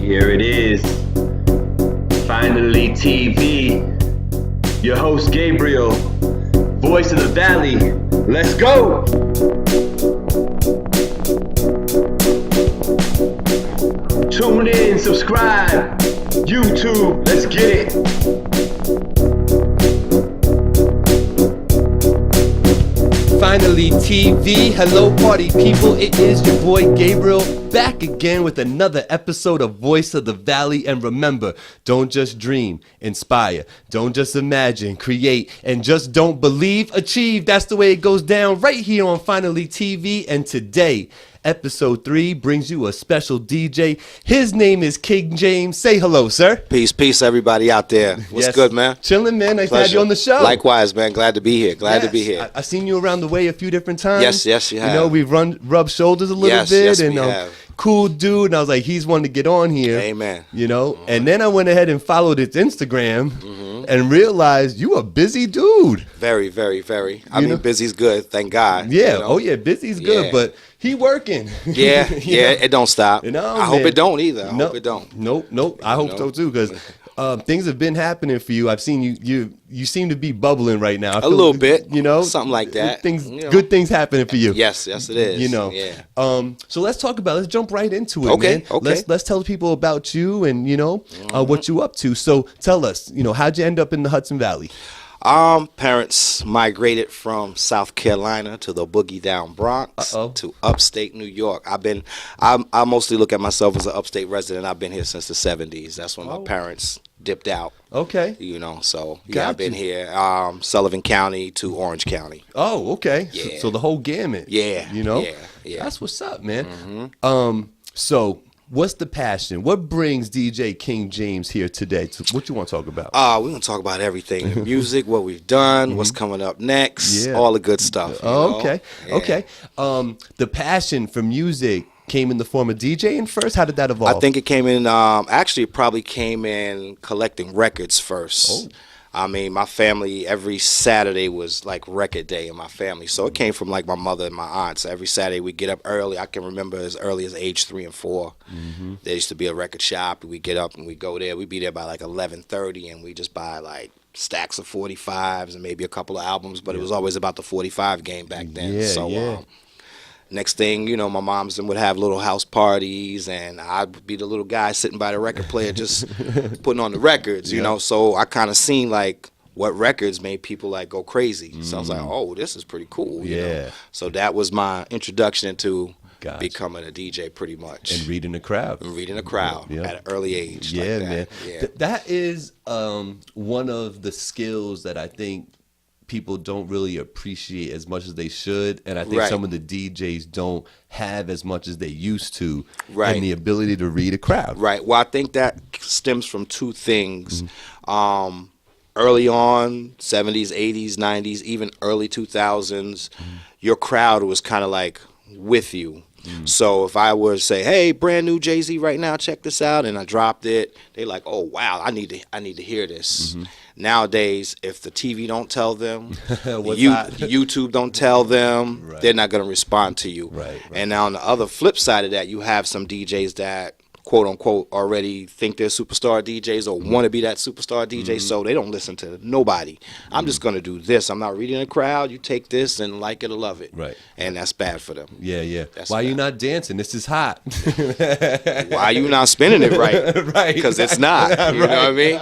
Here it is, Finally TV. Your host Gabriel, voice of the valley. Let's go! Tune in, subscribe, YouTube, let's get it. Finally TV, hello party people, it is your boy Gabriel back again with another episode of Voice of the Valley. And remember, don't just dream, inspire, don't just imagine, create, and just don't believe, achieve. That's the way it goes down right here on Finally TV. And today, Episode 3 brings you a special DJ. His name is King James. Say hello, sir. Peace, everybody out there. What's good, man? Chilling, man. Nice to have you on the show. Likewise, man. Glad to be here. Glad to be here. I've seen you around the way a few different times. Yes, you have. You know, we've rubbed shoulders a little bit. Yes, and we have. Cool dude. And I was like, he's one to get on here. Amen. You know, and then I went ahead and followed his Instagram and realized you a busy dude. Very. I mean, busy's good. Thank God. Yeah. You know? Oh, yeah. Busy's good, but he working. Yeah. It don't stop. I hope it don't either. I hope it don't. Nope. I hope so too, because things have been happening for you. I've seen you seem to be bubbling right now. A little bit. You know, something like that. Good things happening for you. Yes, it is. You know. Yeah. So let's jump right into it. Okay. Man. Okay. Let's tell people about you and what you up to. So tell us, how'd you end up in the Hudson Valley? Parents migrated from South Carolina to the boogie down Bronx to upstate New York. I mostly look at myself as an upstate resident. I've been here since the 70s. That's when my parents dipped out. Okay. So I've been here, Sullivan County to Orange County. Oh, okay. Yeah. So the whole gamut. Yeah. Yeah. That's what's up, man. So what's the passion? What brings DJ King James here today? What you want to talk about? We're going to talk about everything. The music, what we've done, what's coming up next, all the good stuff. Okay. The passion for music came in the form of DJing first? How did that evolve? I think it came in, actually it probably came in collecting records first. I mean, my family, every Saturday was like record day in my family. So it came from like my mother and my aunts. Every Saturday we'd get up early. I can remember as early as age 3 and 4. There used to be a record shop. We'd get up and we'd go there. We'd be there by like 11:30 and we'd just buy like stacks of 45s and maybe a couple of albums. But it was always about the 45 game back then. Next thing, my moms would have little house parties, and I'd be the little guy sitting by the record player just putting on the records, you know. So I kind of seen, like, what records made people, like, go crazy. So I was like, oh, this is pretty cool, you know. So that was my introduction into becoming a DJ pretty much. And reading the crowd. At an early age. Yeah, like man. Yeah. That is one of the skills that I think people don't really appreciate as much as they should, and I think some of the DJs don't have as much as they used to, and the ability to read a crowd. Right. Well, I think that stems from two things. Early on, 70s, 80s, 90s, even early 2000s, your crowd was kind of like with you. So if I were to say, hey, brand new Jay-Z right now, check this out, and I dropped it, they like, oh, wow, I need to hear this. Nowadays, if the TV don't tell them, YouTube don't tell them, they're not going to respond to you. And now on the other flip side of that, you have some DJs that, quote unquote, already think they're superstar DJs or want to be that superstar DJ, so they don't listen to nobody. I'm just going to do this. I'm not reading the crowd. You take this and like it or love it. And that's bad for them. Why you not dancing? This is hot. Why you not spinning it right? Because it's not. You know what I mean?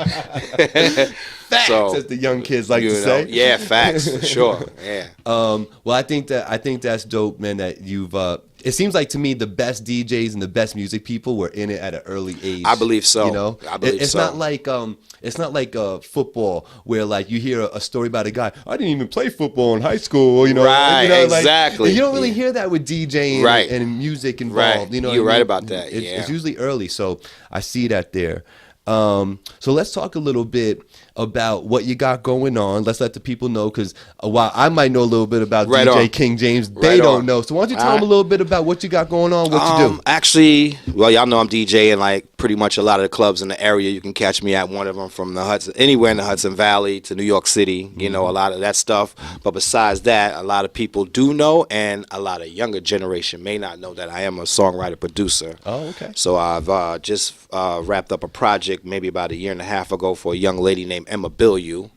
Facts, as the young kids like to say. Yeah, facts for sure. Yeah. Well, I think that's dope, man. That you've. It seems like to me the best DJs and the best music people were in it at an early age. I believe so. I believe it's not like football where like you hear a story about a guy. I didn't even play football in high school. Exactly. You don't really hear that with DJing and music involved. You're right about that. It's usually early, so I see that there. So let's talk a little bit about what you got going on. Let's let the people know, because while I might know a little bit about Right DJ on. King James, they Right don't on. know. So why don't you tell them a little bit about what you got going on, what you do? Actually, well, y'all know I'm DJing like pretty much a lot of the clubs in the area. You can catch me at one of them, from the Hudson, anywhere in the Hudson Valley to New York City. You know, a lot of that stuff. But besides that, a lot of people do know, and a lot of younger generation may not know that I am a songwriter producer. Oh, okay. So I've just wrapped up a project maybe about a year and a half ago for a young lady named Emma Billieu.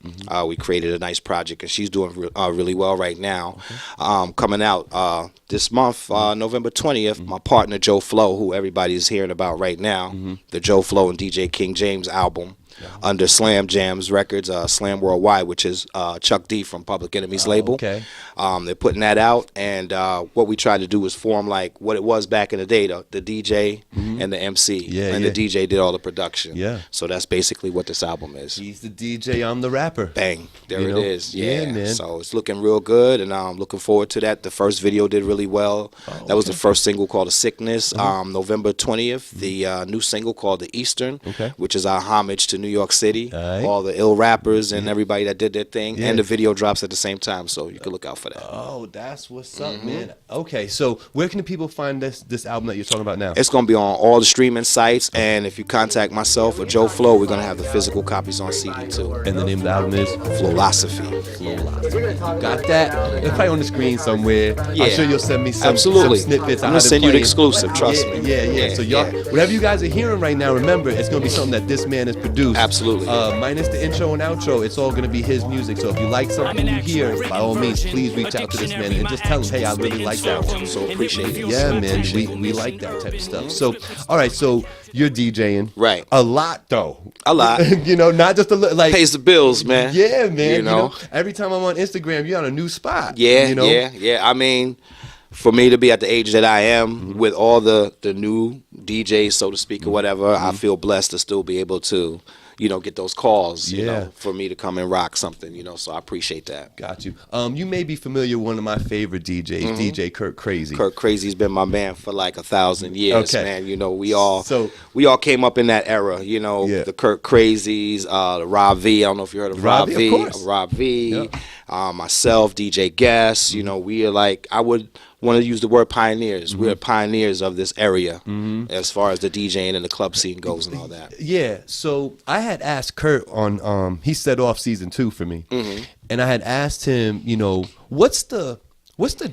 We created a nice project, and she's doing really well right now. Coming out this month, November 20th, my partner JOPHLO, who everybody is hearing about right now, the JOPHLO and DJ King James album. Under Slam Jams Records, Slam Worldwide, which is Chuck D from Public Enemy's label. Okay. They're putting that out, and what we tried to do was form like what it was back in the day, the DJ and the MC. Yeah, and yeah. the DJ did all the production. Yeah. So that's basically what this album is. He's the DJ, I'm the rapper. Bang. There You it know? is. Yeah, Yeah. man. So it's looking real good, and I'm looking forward to that. The first video did really well. That was the first single, called The Sickness. November 20th, the new single called The Eastern, which is our homage to New York City. All the ill rappers and everybody that did their thing. And the video drops at the same time, so you can look out for that. Oh, that's what's up, man. Okay, so where can the people find this album that you're talking about now? It's going to be on all the streaming sites, and if you contact myself or JOPHLO, we're going to have the physical copies on CD too. And the name of the album is Philosophy. Got that? It's probably on the screen somewhere. I'm Yeah. sure you'll send me some Absolutely. snippets. I'm going to send you the exclusive, trust me. Yeah. So y'all, whatever you guys are hearing right now, remember, it's going to be something that this man has produced. Absolutely. Minus the intro and outro, it's all going to be his music. So if you like something you hear, by all means, please reach out to this man and just tell him, hey, I really like that one. So appreciate it. Yeah, man, we like that type of stuff. So, all right, so you're DJing. Right. A lot, though. A lot. You know, not just a little, like. Pays the bills, man. Yeah, man. You know? Every time I'm on Instagram, you're on a new spot. Yeah, you know? yeah. I mean, for me to be at the age that I am, with all the new DJs, so to speak, or whatever, I feel blessed to still be able to, get those calls, you know, for me to come and rock something, so I appreciate that. Got you. You may be familiar with one of my favorite DJs, DJ Kurt Crazy. Kurt Crazy's been my man for like 1,000 years, Okay. man. We all came up in that era, the Kurt Crazies, the Rob V. I don't know if you heard of Rob V. Of course. Rob V. Yep. Myself, DJ Guess. We are like, I would want to use the word pioneers. We're pioneers of this area as far as the DJing and the club scene goes and all that. Yeah, so I had asked Kurt on he set off season 2 for me, and I had asked him, what's the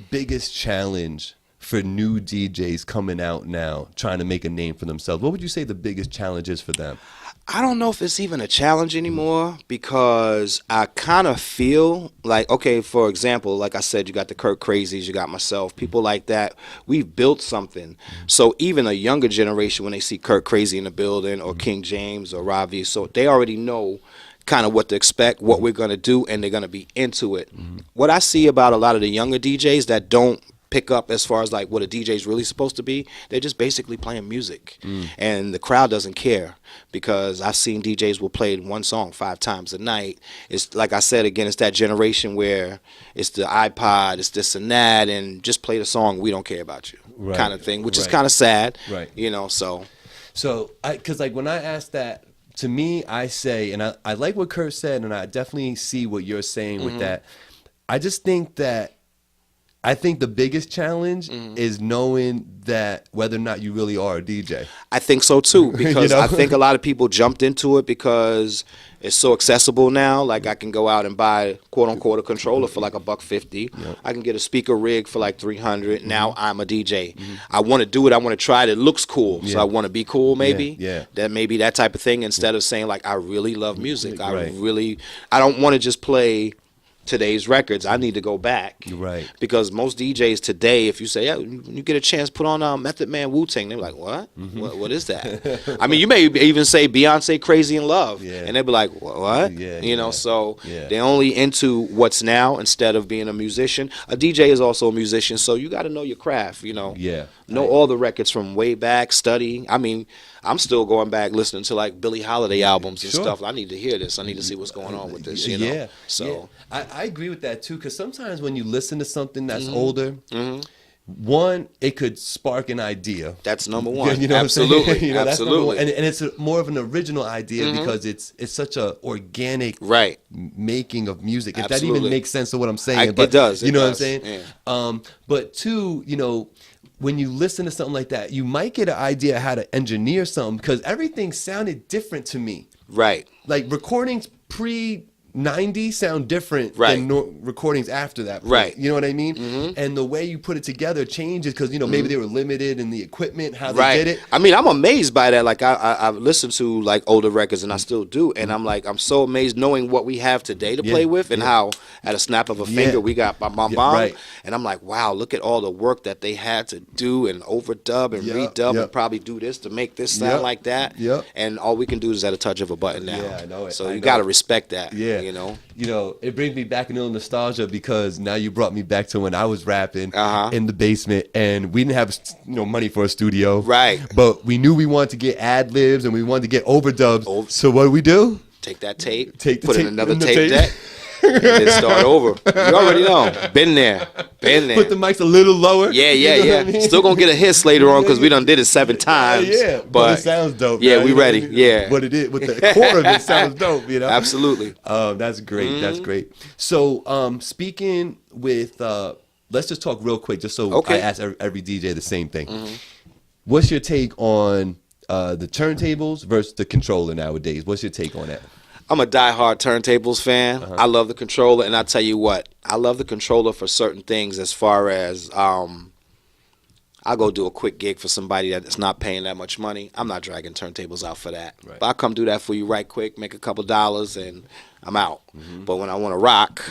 biggest challenge for new DJs coming out now trying to make a name for themselves? What would you say the biggest challenge is for them? I don't know if it's even a challenge anymore, because I kind of feel like, okay, for example, like I said, you got the Kurt Crazies, you got myself, people like that. We've built something. So even a younger generation, when they see Kurt Crazy in the building, or King James or Ravi, so they already know kind of what to expect, what we're going to do, and they're going to be into it. What I see about a lot of the younger DJs that don't pick up as far as like what a DJ is really supposed to be, they're just basically playing music, and the crowd doesn't care, because I've seen DJs will play one song 5 times a night. It's like I said again, it's that generation where it's the iPod, it's this and that, and just play the song, we don't care about you, kind of thing, which is kind of sad, so because like when I asked that, to me, I say, and I like what Kurt said, and I definitely see what you're saying with that. I just think that I think the biggest challenge is knowing that whether or not you really are a DJ. I think so too, because I think a lot of people jumped into it because it's so accessible now. Like I can go out and buy quote unquote a controller for like $150. Yep. I can get a speaker rig for like $300. Now I'm a DJ. I want to do it. I want to try it. It looks cool, so I want to be cool. Maybe that maybe that type of thing. Instead of saying like I really love music. I don't want to just play today's records. I need to go back, because most DJs today, if you say, yeah, you get a chance, put on Method Man, Wu-Tang, they're like, what? What is that? I mean, you may even say Beyonce, Crazy in Love, and they'll be like, what? So they're only into what's now instead of being a musician. A DJ is also a musician, so you got to know your craft, know all the records from way back, study. I mean, I'm still going back listening to like Billie Holiday albums and stuff. I need to hear this. I need to see what's going on with this, So I agree with that too, because sometimes when you listen to something that's older, One, it could spark an idea. That's number one. You know Absolutely. What I'm saying? You know, that's number one. Absolutely. And it's more of an original idea because it's such a organic Right. making of music. If that Absolutely. even makes sense to what I'm saying. But it does. You know what I'm does. saying? Yeah. But two, you know, when you listen to something like that, you might get an idea how to engineer something because everything sounded different to me. Right. Like recordings pre 90 sound different Right. than recordings after that point. Right. You know what I mean? And the way you put it together changes because, you know, maybe they were limited in the equipment, how they did it. I mean, I'm amazed by that. Like I've listened to like older records and I still do. And I'm like, I'm so amazed knowing what we have today to play with and how at a snap of a finger we got bam, bam, bam. Right. And I'm like, wow, look at all the work that they had to do and overdub and redub and probably do this to make this sound like that. And all we can do is at a touch of a button now. Yeah, I know it. So you got to respect that. Yeah. You know? You know, it brings me back a little nostalgia because now you brought me back to when I was rapping in the basement and we didn't have, you know, money for a studio. Right. But we knew we wanted to get ad libs and we wanted to get overdubs. So what do? Take that tape, put in another tape deck, and then start over. You already know. Been there. Put the mics a little lower. Yeah. You know what I mean? Still gonna get a hiss later on because we done did it 7 times. Yeah, but it sounds dope. Yeah, right? we ready. Yeah. But it is, with the core of it sounds dope, you know? Absolutely. That's great. That's great. So speaking with, let's just talk real quick just so I ask every DJ the same thing. What's your take on the turntables versus the controller nowadays? What's your take on that? I'm a diehard turntables fan. I love the controller, and I tell you what, I love the controller for certain things. As far as I'll go do a quick gig for somebody that's not paying that much money. I'm not dragging turntables out for that. Right. But I'll come do that for you right quick, make a couple dollars, and I'm out. But when I want to rock,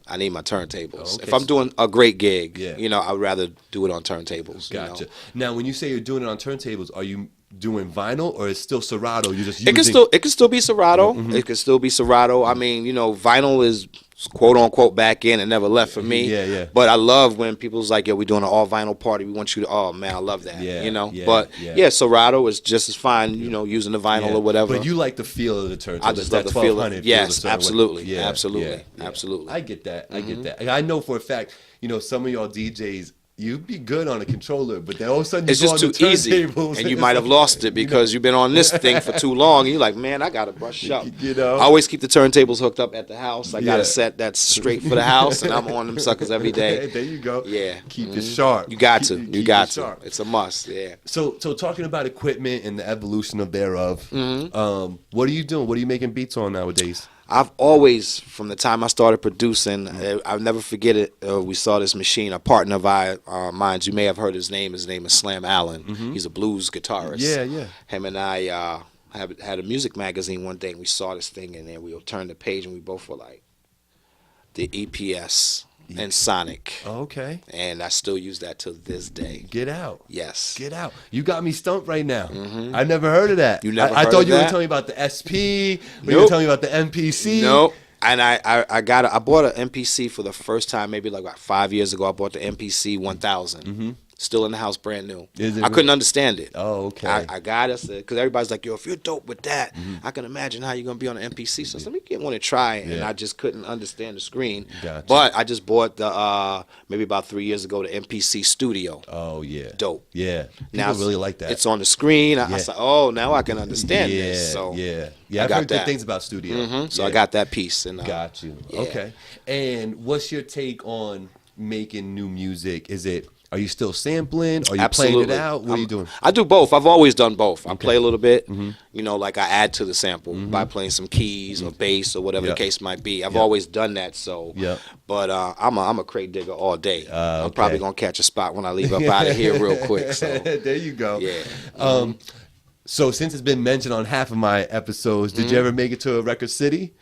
I need my turntables. If I'm doing a great gig, you know, I'd rather do it on turntables. Gotcha. You know? Now, when you say you're doing it on turntables, are you doing vinyl or is it still Serato? You're just using... It can still be Serato. It can still be Serato. I mean, you know, vinyl is quote unquote back in and never left for me. Yeah. But I love when people's like, yo, we're doing an all vinyl party. We want you to, oh man, I love that. Yeah, you know? yeah, but yeah. Serato is just as fine, you know, using the vinyl or whatever. But you like the feel of the turntable. I just love the feel of it. Yes, absolutely. Yeah, absolutely. yeah. Absolutely. I get that. I get that. I know for a fact, you know, some of y'all DJs, you'd be good on a controller, but then all of a sudden it's you go just on too the easy, turntables and you might have lost it because you've been on this thing for too long. And you're like, man, I gotta brush up. You know, I always keep the turntables hooked up at the house. I got a set that's straight for the house, and I'm on them suckers every day. There you go. Yeah, keep it sharp. You got to. You got to. Sharp. It's a must. Yeah. So talking about equipment and the evolution of thereof, what are you doing? What are you making beats on nowadays? I've always, from the time I started producing, I'll never forget it. We saw this machine, a partner of mine. You may have heard his name. His name is Slam Allen. He's a blues guitarist. Yeah. Him and I had a music magazine one day, and we saw this thing, and then we turned the page, and we both were like, the EPS and Sonic. Oh, okay. And I still use that to this day. Get out. Yes. Get out. You got me stumped right now. I never heard of that. You never I heard thought of you were that? telling me about the SP. Nope. You were telling me about the MPC. Nope. And I bought an MPC for the first time maybe like about 5 years ago. I bought the MPC 1000. Still in the house, brand new. I couldn't understand it. Oh, okay. I got it because everybody's like, yo, if you're dope with that, I can imagine how you're going to be on an MPC. So let me get one and try it. And I just couldn't understand the screen. Gotcha. But I just bought the, maybe about 3 years ago, the MPC Studio. Oh, yeah. Dope. Yeah. People Now really like that. It's on the screen. I said, oh, now I can understand this. So yeah. I I've got heard good that. things about Studio. So I got that piece. And Got you. yeah. Okay. And what's your take on making new music? Are you still sampling? Are you Absolutely. playing it out? What are you doing? I do both. I've always done both. I play a little bit, you know, like I add to the sample by playing some keys or bass or whatever the case might be. I've always done that. So, but I'm a crate digger all day. I'm probably gonna catch a spot when I leave up out of here real quick. So there you go. yeah. So since it's been mentioned on half of my episodes, did you ever make it to a record city?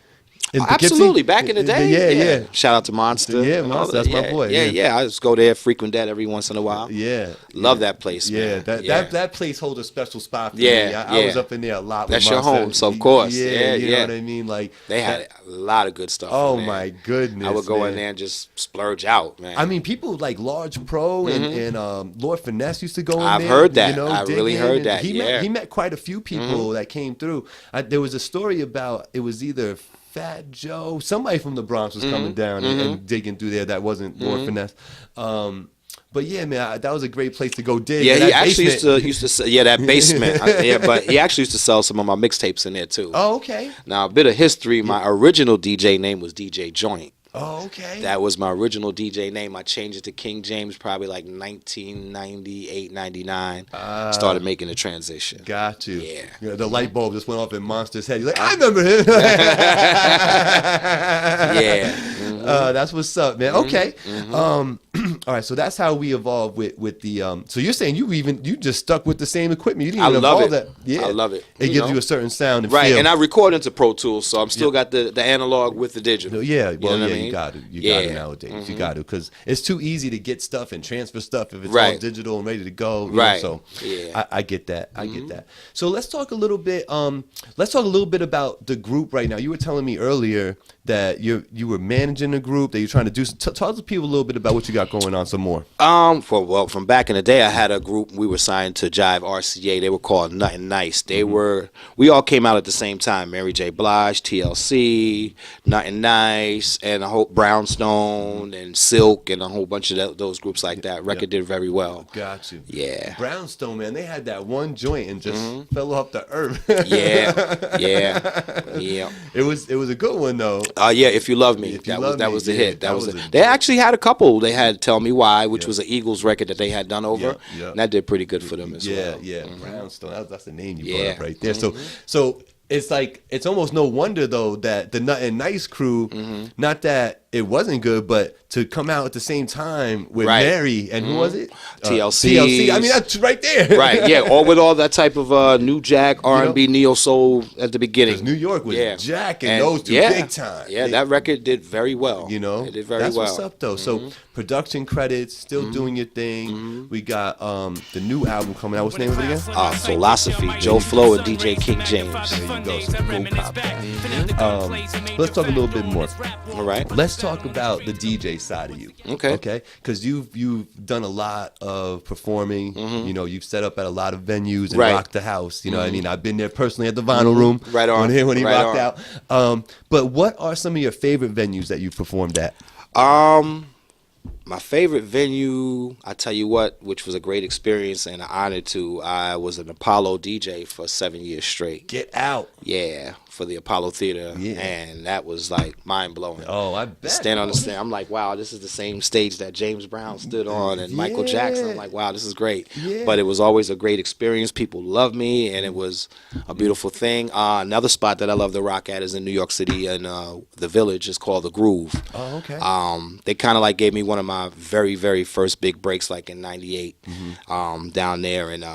In Poughkeepsie? Absolutely, back in the day. Yeah. Shout out to Monster. Yeah, Monster, that's my boy. Yeah. I just go there, frequent that every once in a while. Yeah. Love that place, Yeah, man. that place holds a special spot for Yeah, me. I was up in there a lot. That's with your Monster. home, so of course. Yeah, you know yeah. what I mean? Like They had a lot of good stuff. Oh in there. my goodness! I would go man. in there and just splurge out, man. I mean, people like Large Pro and Lord Finesse used to go in there. I've heard that. You know, I really dig in, heard and that, He met quite a few people that came through. There was a story about it was either Fat Joe, somebody from the Bronx was coming down and digging through there. That wasn't Lord Finesse. But yeah, man, that was a great place to go dig. Yeah, That he actually basement- used to sell, that basement. But he actually used to sell some of my mixtapes in there too. Oh, okay. Now, a bit of history. My original DJ name was DJ Joint. Oh, okay. That was my original DJ name. I changed it to King James probably like 1998, 99. Started making the transition. Got you. Yeah. The light bulb just went off in Monster's head. He's like, I remember him. Yeah. That's what's up, man. Okay. All right. So that's how we evolved with the. So you're saying you just stuck with the same equipment. You didn't even love evolve it. that. Yeah. I love it. It gives you a certain sound and Right, feel. and I record into Pro Tools, so I'm still got the analog with the digital. Yeah, well, You know what I you mean? got to. You got to nowadays. You got to, because it's too easy to get stuff and transfer stuff if it's all Right. digital and ready to go. You Right. know, so Yeah. I get that. I get that. So let's talk a little bit. Let's talk a little bit about the group right now. You were telling me earlier that you were managing a group that you're trying to do. Talk to people a little bit about what you got going on some more. From back in the day, I had a group. We were signed to Jive RCA. They were called Nothing Nice. We all came out at the same time. Mary J. Blige, TLC, Nothing Nice, and a whole Brownstone and Silk and a whole bunch of those groups like that. Record did very well. Got you. Yeah. Brownstone, man, they had that one joint and just fell off the earth. Yeah. It was a good one though. Yeah, If You Love Me. If You That Love was Me, the yeah, hit. that That was was it. a They joint. actually had a couple. They had Tell Me Why, which was an Eagles record that they had done over. Yeah. And that did pretty good for them as well. Yeah, Brownstone. That's the name you Yeah. brought up right there. So it's like, it's almost no wonder though that the Nothing Nice crew, not that it wasn't good, but to come out at the same time with Right. Mary and who was it? TLC. I mean, that's right there. Right, yeah, all with all that type of new jack, R&B, neo soul at the beginning. 'Cause New York was jacking And those two big time. Yeah, that record did very well. You know, it did very that's well. what's up though. So production credits, still doing your thing. We got the new album coming out. What's the name of it again? Philosophy, JOPHLO and DJ King James. There you go. So go cop that. Let's talk a little bit more. All right. Let's talk about the DJ side of you. Okay. Because you've done a lot of performing. You know, you've set up at a lot of venues and Right. rocked the house. You know what I mean? I've been there personally at the Vinyl Room. Right on. When he Right rocked out. But what are some of your favorite venues that you've performed at? My favorite venue, I tell you what, which was a great experience and an honor to, I was an Apollo DJ for 7 years straight. Get out. Yeah, for the Apollo Theater. Yeah. And that was like mind blowing. Oh, I bet. Stand on the stand. I'm like, wow, this is the same stage that James Brown stood on and Michael Jackson. I'm like, wow, this is great. Yeah. But it was always a great experience. People loved me, and it was a beautiful thing. Another spot that I love to rock at is in New York City, and the Village is called The Groove. Oh, okay. They kind of like gave me one of my very, very first big breaks, like in '98, down there, and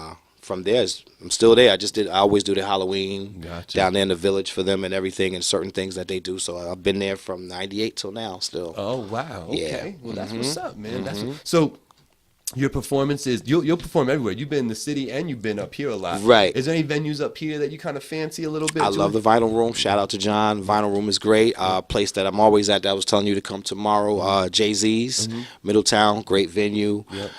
from there, I'm still there. I always do the Halloween down there in the Village for them and everything, and certain things that they do. So I've been there from '98 till now, still. Oh wow. Okay. Yeah. Well, that's what's up, man. So. Your performances, you'll perform everywhere. You've been in the city and you've been up here a lot. Right. Is there any venues up here that you kind of fancy a little bit? I love the Vinyl Room. Shout out to John. Vinyl Room is great. Place that I'm always at that I was telling you to come tomorrow. Jay-Z's, Middletown, great venue. Yep.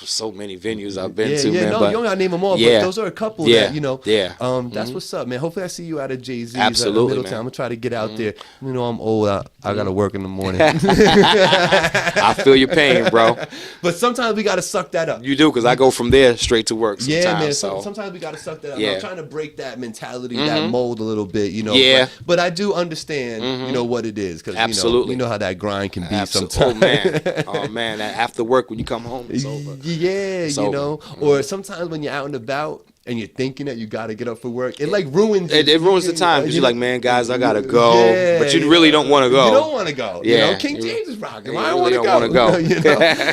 So many venues I've been to, man. man. No, but you don't gotta name them all, yeah. but those are a couple Yeah. that, you know. Yeah. That's what's up, man. Hopefully I see you out of Jay-Z's Absolutely, Middletown. man. I'm gonna try to get out there. You know, I'm old. I gotta work in the morning. I feel your pain, bro. But sometimes we gotta suck that up. You do, because I go from there straight to work sometimes. Yeah, man. So. Sometimes we gotta suck that up. Yeah. I'm trying to break that mentality, that mold a little bit, you know. Yeah. But I do understand, you know, what it is. Cause, Absolutely. You know how that grind can be Absolutely. sometimes. Oh man, that after work when you come home, it's over. Yeah, It's you over. know. Or sometimes when you're out and about and you're thinking that you gotta get up for work, it like ruins It ruins the time because you're like, man, guys, I gotta go, Yeah, but you really don't want to go. You don't want to go. You Yeah. know, King James is rocking. You I don't really want to go. don't wanna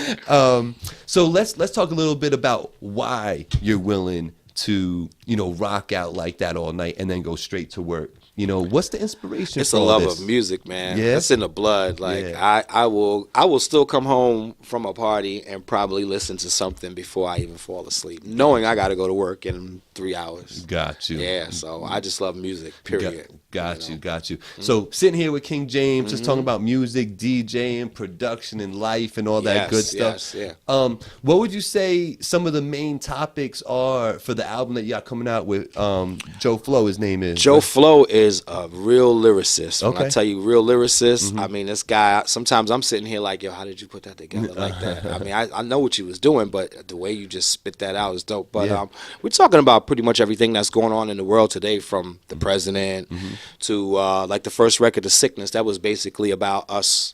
You know? So let's talk a little bit about why you're willing to, you know, rock out like that all night and then go straight to work. You know, what's the inspiration? It's for a all love this? of music, man. Yeah? It's in the blood. Like Yeah. I will still come home from a party and probably listen to something before I even fall asleep, knowing I got to go to work in 3 hours. Got you. Yeah, so I just love music. Period. Got you. So sitting here with King James, just talking about music, DJing, production, and life, and all that good stuff. Yes, yeah. What would you say some of the main topics are for the album that you got coming out with JOPHLO, his name is. JOPHLO is a real lyricist. When I Okay. tell you real lyricist, I mean, this guy, sometimes I'm sitting here like, yo, how did you put that together like that? I mean, I know what you was doing, but the way you just spit that out is dope. But Yeah. we're talking about pretty much everything that's going on in the world today, from the president to like the first record, The Sickness. That was basically about us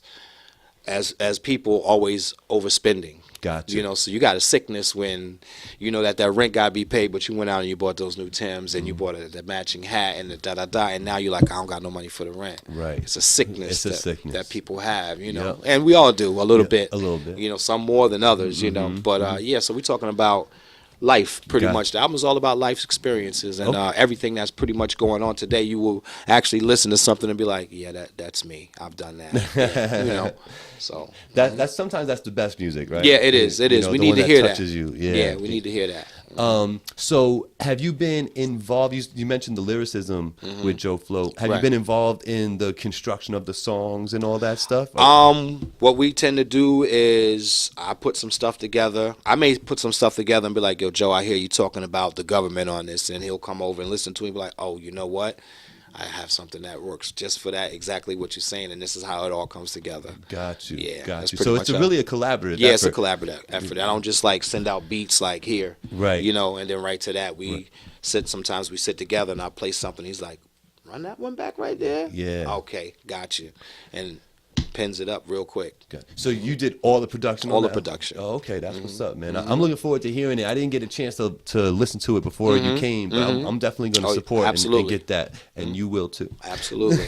as people always overspending. Gotcha. You know, so you got a sickness when you know that rent got to be paid, but you went out and you bought those new Timbs and you bought the matching hat and the da-da-da, and now you're like, I don't got no money for the rent. Right. It's a sickness, It's a sickness. that people have, you know. Yep. And we all do a little bit. a little bit. You know, some more than others, you know. But, yeah, so we're talking about life pretty Got much. The album's all about life's experiences and Okay. everything that's pretty much going on today. You will actually listen to something and be like, yeah, that's me. I've done that. Yeah, you know, so. That's sometimes that's the best music, right? Yeah, it is. It You is. know, We the need one to hear that. touches you. Yeah. Yeah, we need to hear that. So have you been involved? You mentioned the lyricism with JOPHLO. Have you Right. been involved in the construction of the songs and all that stuff? What we tend to do is I put some stuff together. I may put some stuff together and be like, yo, Joe, I hear you talking about the government on this. And he'll come over and listen to me and be like, oh, you know what? I have something that works just for that, exactly what you're saying. And this is how it all comes together. Got you. Yeah, Got that's you. pretty So much it's really a collaborative Yeah, effort. it's a collaborative effort. I don't just like send out beats like here, Right. you know, and then right to that. Sometimes we sit together and I play something. He's like, run that one back right there. Yeah. Okay, got you. And pins it up real quick. Got- So you did all the production? All on the that? production. Oh, okay. That's what's up, man. I'm looking forward to hearing it. I didn't get a chance to listen to it before you came, but I'm definitely going to Oh, support and absolutely. get that, and you will too. Absolutely.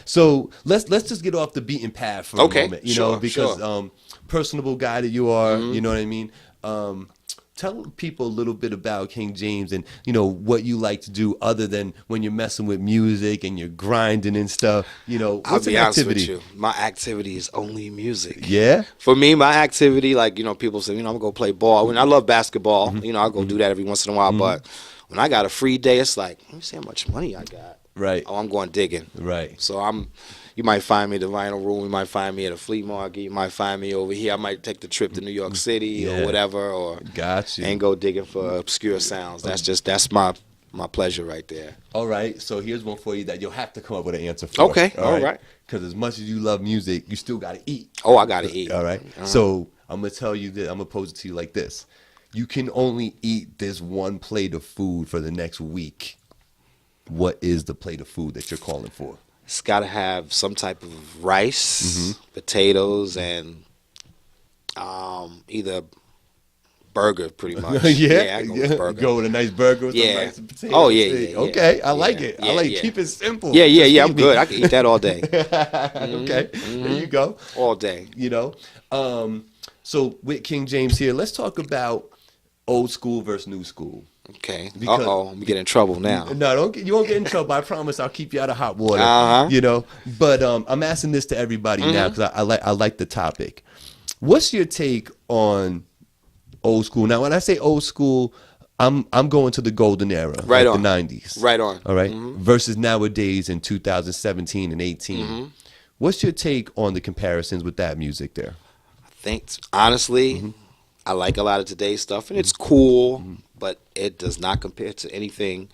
So let's just get off the beaten path for Okay, a moment, you sure, know, because sure. personable guy that you are, you know what I mean. Tell people a little bit about King James and you know what you like to do other than when you're messing with music and you're grinding and stuff. You know, I'll what's be an honest activity? with you. My activity is only music. Yeah. For me, my activity, like, you know, people say, you know, I'm going to go play ball. When I love basketball, you know, I'll go do that every once in a while. But when I got a free day, it's like, let me see how much money I got. Right. Oh, I'm going digging. Right. So you might find me at the vinyl room. You might find me at a flea market. You might find me over here. I might take the trip to New York City Yeah. or whatever, or Gotcha. and go digging for obscure sounds. That's my pleasure right there. All right, so here's one for you that you'll have to come up with an answer for. Okay, all right. Because as much as you love music, you still got to eat. Oh, I gotta eat. All right. So I'm gonna tell you this. I'm gonna pose it to you like this: you can only eat this one plate of food for the next week. What is the plate of food that you're calling for? It's got to have some type of rice, potatoes, and either burger, pretty much. I go with burger. Go with a nice burger with Yeah. some rice and potatoes. Oh, yeah. Okay, I like Yeah, it. I yeah, like yeah. keep it simple. Yeah, Just I'm feed me. good. I can eat that all day, Okay, there you go. all day. You know, so with King James here, let's talk about old school versus new school. Okay. Because- I'm gonna get in trouble now. No, you won't get in trouble. I promise. I'll keep you out of hot water. Uh-huh. You know, but I'm asking this to everybody now because I like the topic. What's your take on old school? Now, when I say old school, I'm going to the golden era, Right like on. the '90s, Right on. All right? Versus nowadays in 2017 and 18. What's your take on the comparisons with that music there? I think honestly, I like a lot of today's stuff, and it's cool, but it does not compare to anything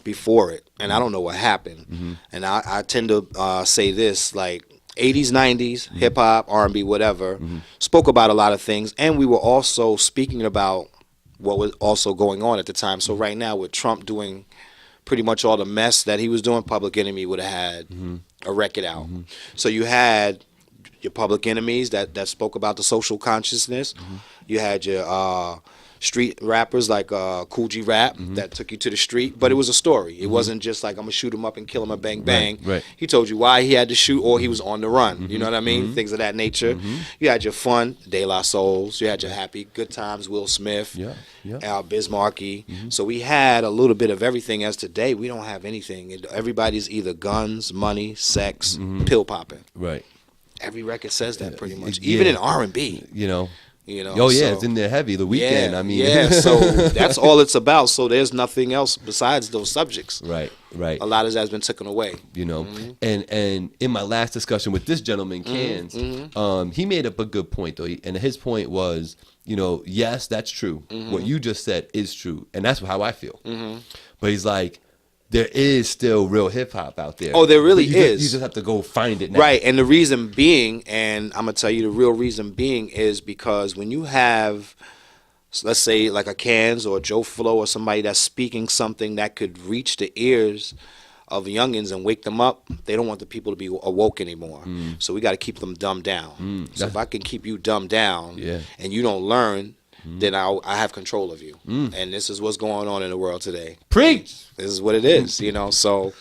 before it. And I don't know what happened. And I tend to say this, like 80s, 90s, hip hop, R&B, whatever, spoke about a lot of things, and we were also speaking about what was also going on at the time. So right now, with Trump doing pretty much all the mess that he was doing, Public Enemy would have had a record out. So you had your Public Enemies that spoke about the social consciousness. You had your street rappers like Cool G Rap that took you to the street, but it was a story. It wasn't just like I'm gonna shoot him up and kill him and bang bang. right. He told you why he had to shoot, or he was on the run. You know what I mean? Things of that nature. You had your fun, De La Souls. You had your happy, good times, Will Smith. Yeah. Al Bismarcky. So we had a little bit of everything. As today, we don't have anything. Everybody's either guns, money, sex, pill popping. Right. Every record says that pretty much. Yeah. Even in R&B. You know. You know. Oh yeah, so- it's in there heavy. The Weekend. I mean. yeah. So that's all it's about. So there's nothing else besides those subjects. Right. A lot of that has been taken away. You know, and in my last discussion with this gentleman, Cans, he made up a good point though, and his point was, you know, yes, that's true. What you just said is true, and that's how I feel. But he's like, there is still real hip hop out there. Oh, there really is. You just have to go find it now. Right, and the reason being, and I'm gonna tell you the real reason being, is because when you have, let's say, like a Cans or a JOPHLO or somebody that's speaking something that could reach the ears of youngins and wake them up, they don't want the people to be awoke anymore. So we got to keep them dumbed down. So if I can keep you dumbed down and you don't learn, then I have control of you. And this is what's going on in the world today. Preach. This is what it is, you know. So,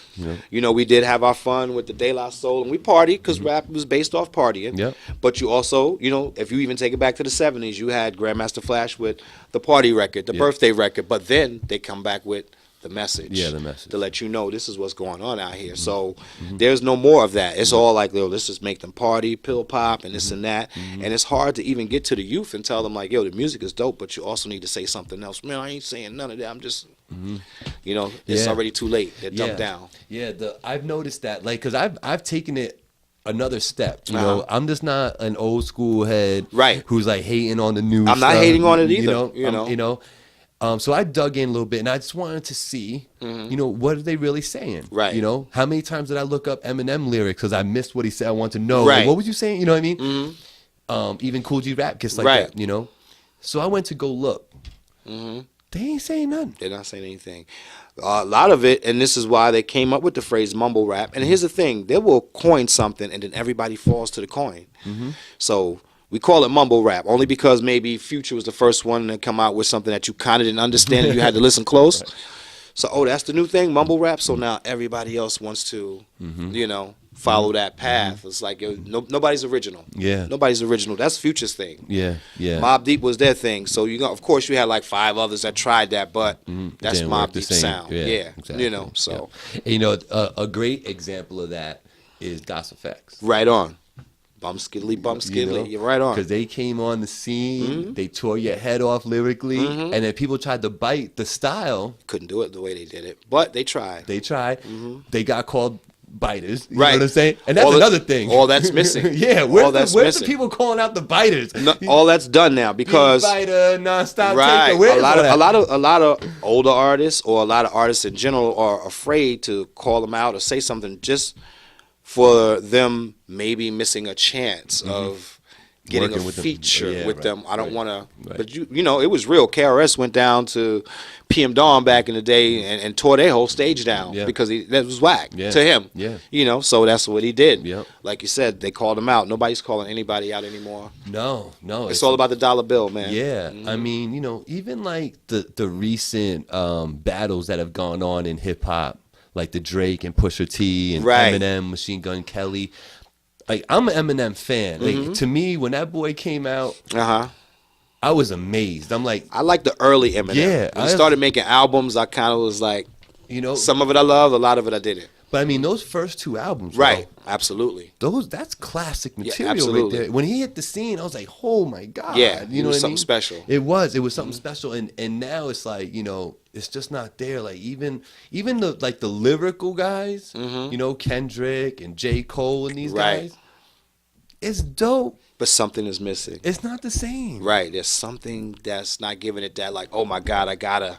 you know, we did have our fun with the De La Soul, and we partied because rap was based off partying. Yep. But you also, you know, if you even take it back to the 70s, you had Grandmaster Flash with the party record, the birthday record. But then they come back with the message. Yeah, the message. To let you know this is what's going on out here. So there's no more of that. It's all like, yo, let's just make them party, pill pop, and this and that. And it's hard to even get to the youth and tell them, like, yo, the music is dope, but you also need to say something else. Man, I ain't saying none of that. I'm just, you know, it's already too late. They're dumped down. Yeah, I've noticed that, like, because I've taken it another step. You know, I'm just not an old school head, who's like hating on the new. I'm not hating on it either. You know. So I dug in a little bit, and I just wanted to see, you know, what are they really saying? Right. You know, how many times did I look up Eminem lyrics because I missed what he said? I want to know. Right. Like, what was you saying? You know what I mean? Even Cool G Rap gets like that, you know? So I went to go look. They ain't saying nothing. They're not saying anything. A lot of it, and this is why they came up with the phrase mumble rap. And here's the thing. They will coin something, and then everybody falls to the coin. So we call it mumble rap only because maybe Future was the first one to come out with something that you kind of didn't understand and you had to listen close. So, oh, that's the new thing, mumble rap. So now everybody else wants to, you know, follow that path. It's like, yo, nobody's original. Yeah. Nobody's original. That's Future's thing. Yeah, yeah. Mobb Deep was their thing. So, you know, of course, you had like 5 others that tried that, but that's Mobb Deep's sound. Yeah, exactly. You know, so. And, you know, a great example of that is Das Effects. Right on. Bum skiddly, you know, you're right on. Because they came on the scene, they tore your head off lyrically, and then people tried to bite the style. Couldn't do it the way they did it, but they tried. They tried. They got called biters. You know what I'm saying? And that's another thing. All that's missing. Yeah, where's the people calling out the biters? No, all that's done now because biter, nonstop right. taker. A lot of older artists or a lot of artists in general are afraid to call them out or say something just for them maybe missing a chance of getting a feature with them. I don't want to, but you know, it was real. KRS went down to PM Dawn back in the day and tore their whole stage down because that was whack to him. Yeah. You know, so that's what he did. Yep. Like you said, they called him out. Nobody's calling anybody out anymore. No. It's all about the dollar bill, man. Yeah. I mean, you know, even like the recent battles that have gone on in hip hop, like the Drake and Pusha T and Eminem, Machine Gun Kelly. Like, I'm an Eminem fan. Like, to me, when that boy came out, I was amazed. I'm like, I like the early Eminem. Yeah, when he started making albums, I kind of was like, you know, some of it I loved, a lot of it I didn't. But I mean, those first 2 albums, right? Absolutely. That's classic material right there. When he hit the scene, I was like, oh my god, yeah, you know what I mean? Something special. It was something special, and now it's like, you know, it's just not there. Like even the lyrical guys, you know, Kendrick and J. Cole and these guys, it's dope. But something is missing. It's not the same. Right. There's something that's not giving it that, like, oh my God, I gotta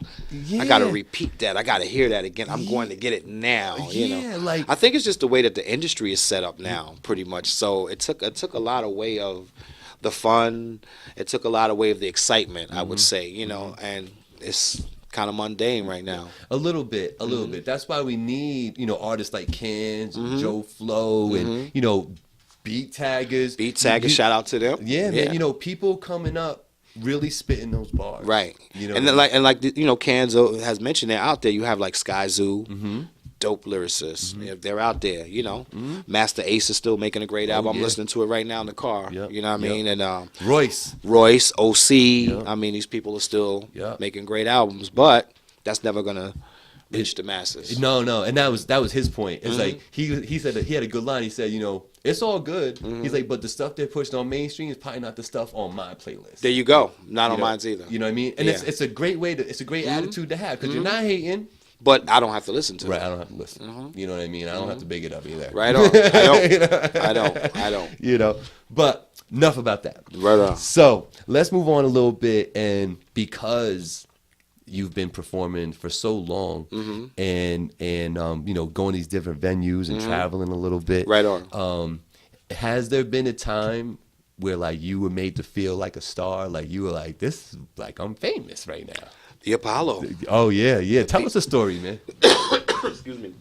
repeat that. I gotta hear that again. I'm going to get it now. You know? Like, I think it's just the way that the industry is set up now, pretty much. So it took a lot away of the fun. It took a lot away of the excitement, I would say, you know, and it's kind of mundane right now. A little bit. That's why we need, you know, artists like Cans, JOPHLO, and, you know, Beat taggers, shout out to them. Yeah, man. You know, people coming up really spitting those bars. Right. You know, and then you know, Kanzo has mentioned they're out there. You have like Sky Zoo, dope lyricists. They're out there. You know, Master Ace is still making a great album. I'm listening to it right now in the car. You know what I mean? And Royce, OC. I mean, these people are still making great albums, but that's never gonna reach the masses. No, and that was his point. It's like he said that he had a good line. He said, you know, it's all good. He's like, but the stuff they're pushing on mainstream is probably not the stuff on my playlist. There you go. Not on mine's either. You know what I mean? And it's a great way to, it's a great attitude to have because you're not hating. But I don't have to listen to it. Right, I don't have to listen. You know what I mean? I don't have to big it up either. Right on. I don't. You know, but enough about that. Right on. So let's move on a little bit, and because you've been performing for so long, and you know, going to these different venues and traveling a little bit. Right on. Has there been a time where like you were made to feel like a star, like you were like, this is like I'm famous right now? The Apollo. Oh yeah. Tell us a story, man. Excuse me.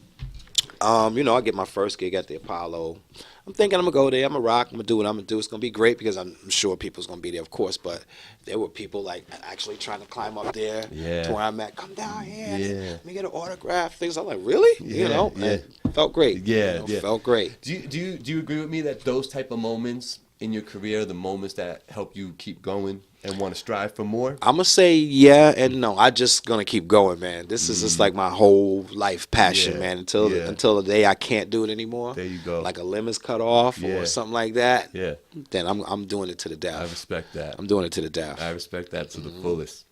You know, I get my first gig at the Apollo. I'm thinking I'm gonna go there. I'm gonna rock. I'm gonna do what I'm gonna do. It's gonna be great because I'm sure people's gonna be there, of course. But there were people like actually trying to climb up there to where I'm at. Come down here. And let me get an autograph. Things. I'm like, really? You know, and felt great. Yeah, you know, felt great. Do you agree with me that those type of moments in your career are the moments that help you keep going and want to strive for more? I'm gonna say yeah and no. I just gonna keep going, man. This is just like my whole life passion, man. Until the day I can't do it anymore. There you go. Like a limb is cut off or something like that. Yeah. Then I'm doing it to the death. I respect that. I'm doing it to the death. I respect that to the fullest.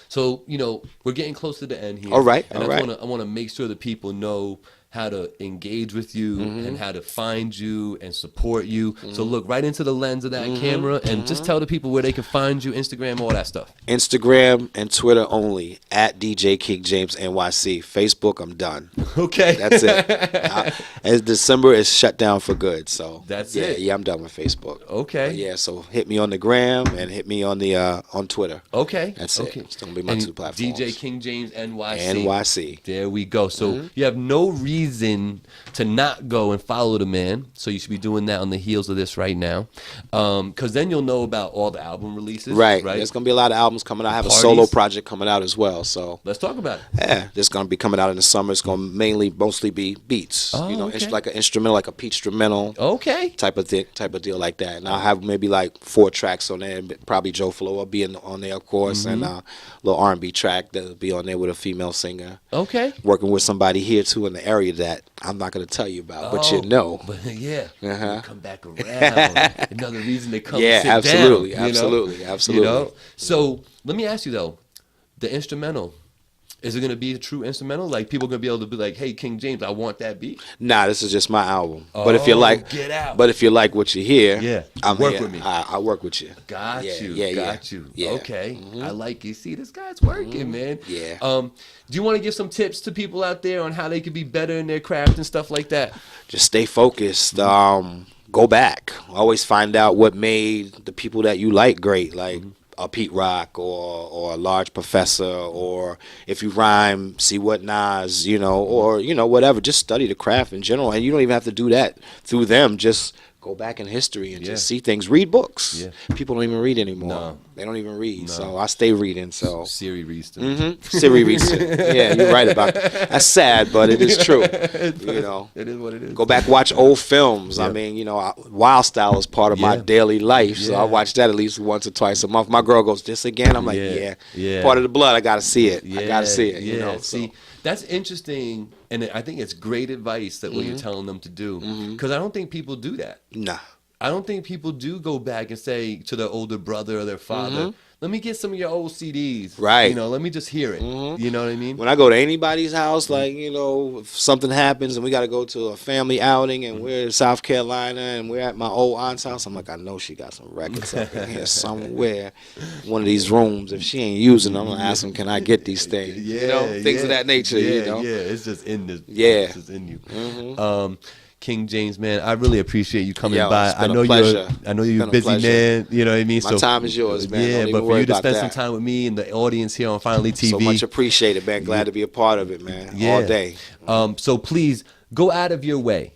So you know, we're getting close to the end here. All right. And I want to make sure that people know how to engage with you and how to find you and support you. So look right into the lens of that camera and just tell the people where they can find you, Instagram, all that stuff. Instagram and Twitter only, at DJ King James NYC. Facebook, I'm done. Okay. That's it. As December is shut down for good. So that's it. Yeah, I'm done with Facebook. Okay. But yeah, so hit me on the gram and hit me on the on Twitter. Okay. That's it. It's gonna be my two platforms. DJ King James NYC. NYC. There we go. So you have no reason to not go and follow the man. So you should be doing that on the heels of this right now. Because then you'll know about all the album releases. Right. There's going to be a lot of albums coming out. I have a solo project coming out as well. So let's talk about it. Yeah. It's going to be coming out in the summer. It's going to mostly be beats. Oh, you know, okay. it's like an instrumental, like a peach instrumental. Okay. Type of deal like that. And I'll have maybe like 4 tracks on there. Probably JOPHLO will be on there, of course. And a little R&B track that'll be on there with a female singer. Okay. Working with somebody here too in the area that I'm not going to tell you about, but you know. But yeah, come back around. Another reason to come sit absolutely, down. absolutely. You know? So let me ask you though, the instrumental, is it going to be a true instrumental? Like people going to be able to be like, hey, King James, I want that beat? Nah, this is just my album. But if you like, get out. But if you like what you hear, I'm work with me. I work with you. Got you. Yeah. Okay. I like you. See, this guy's working, man. Yeah. Do you want to give some tips to people out there on how they could be better in their craft and stuff like that? Just stay focused. Go back. Always find out what made the people that you like great. Like a Pete Rock or a Large Professor, or if you rhyme, see what Nas, you know, or, you know, whatever. Just study the craft in general. And you don't even have to do that through them. Just go back in history and just see things. Read books. Yeah. People don't even read anymore. No. They don't even read. No. So I stay reading. So Siri reads them. Siri reads it. Yeah, you're right about that. That's sad, but it is true. You know, it is what it is. Go back, watch old films. I mean, you know, Wild Style is part of my daily life, so I watch that at least once or twice a month. My girl goes, "This again?" I'm like, "Yeah, part of the blood. I gotta see it. I gotta see it." You know, see. That's interesting, and I think it's great advice that what you're telling them to do, because I don't think people do that. Nah. I don't think people do go back and say to their older brother or their father, let me get some of your old CDs. Right. You know, let me just hear it. You know what I mean? When I go to anybody's house, like, you know, if something happens and we got to go to a family outing and we're in South Carolina and we're at my old aunt's house, I'm like, I know she got some records up in here somewhere, one of these rooms. If she ain't using them, I'm going to ask them, can I get these things? You know, things of that nature, you know? Yeah, it's just in this. Yeah. It's just in you. King James, man, I really appreciate you coming by. I know you're a busy man. You know what I mean? My time is yours, man. Yeah, Don't but even for worry you to about spend that. some time with me and the audience here on FinallyTV, so much appreciated, man. Glad to be a part of it, man. All day. So please go out of your way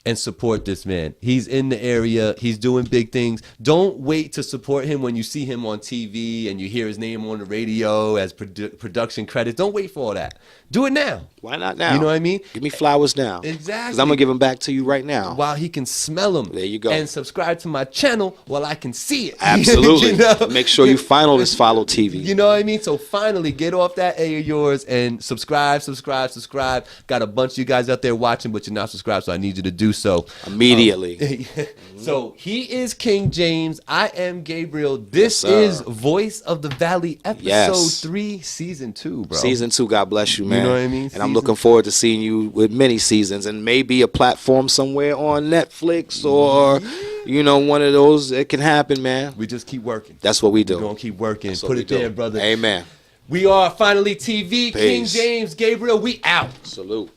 and support this man. He's in the area. He's doing big things. Don't wait to support him when you see him on TV and you hear his name on the radio as production credits. Don't wait for all that. Do it now. Why not now? You know what I mean? Give me flowers now. Exactly. Because I'm going to give them back to you right now. While he can smell them. There you go. And subscribe to my channel while I can see it. Absolutely. You know? Make sure you follow TV. You know what I mean? So finally, get off that A of yours and subscribe. Got a bunch of you guys out there watching, but you're not subscribed, so I need you to do so. Immediately. So he is King James. I am Gabriel. This is Voice of the Valley, episode 3, season 2, bro. Season 2, God bless you, man. You know what I mean? And I'm looking forward to seeing you with many seasons and maybe a platform somewhere on Netflix or you know, one of those, it can happen, man. We just keep working. That's what we do. We're going to keep working. That's what Put we it there, do. brother. Amen. We are Finally TV. King Peace. James, Gabriel, we out. Salute.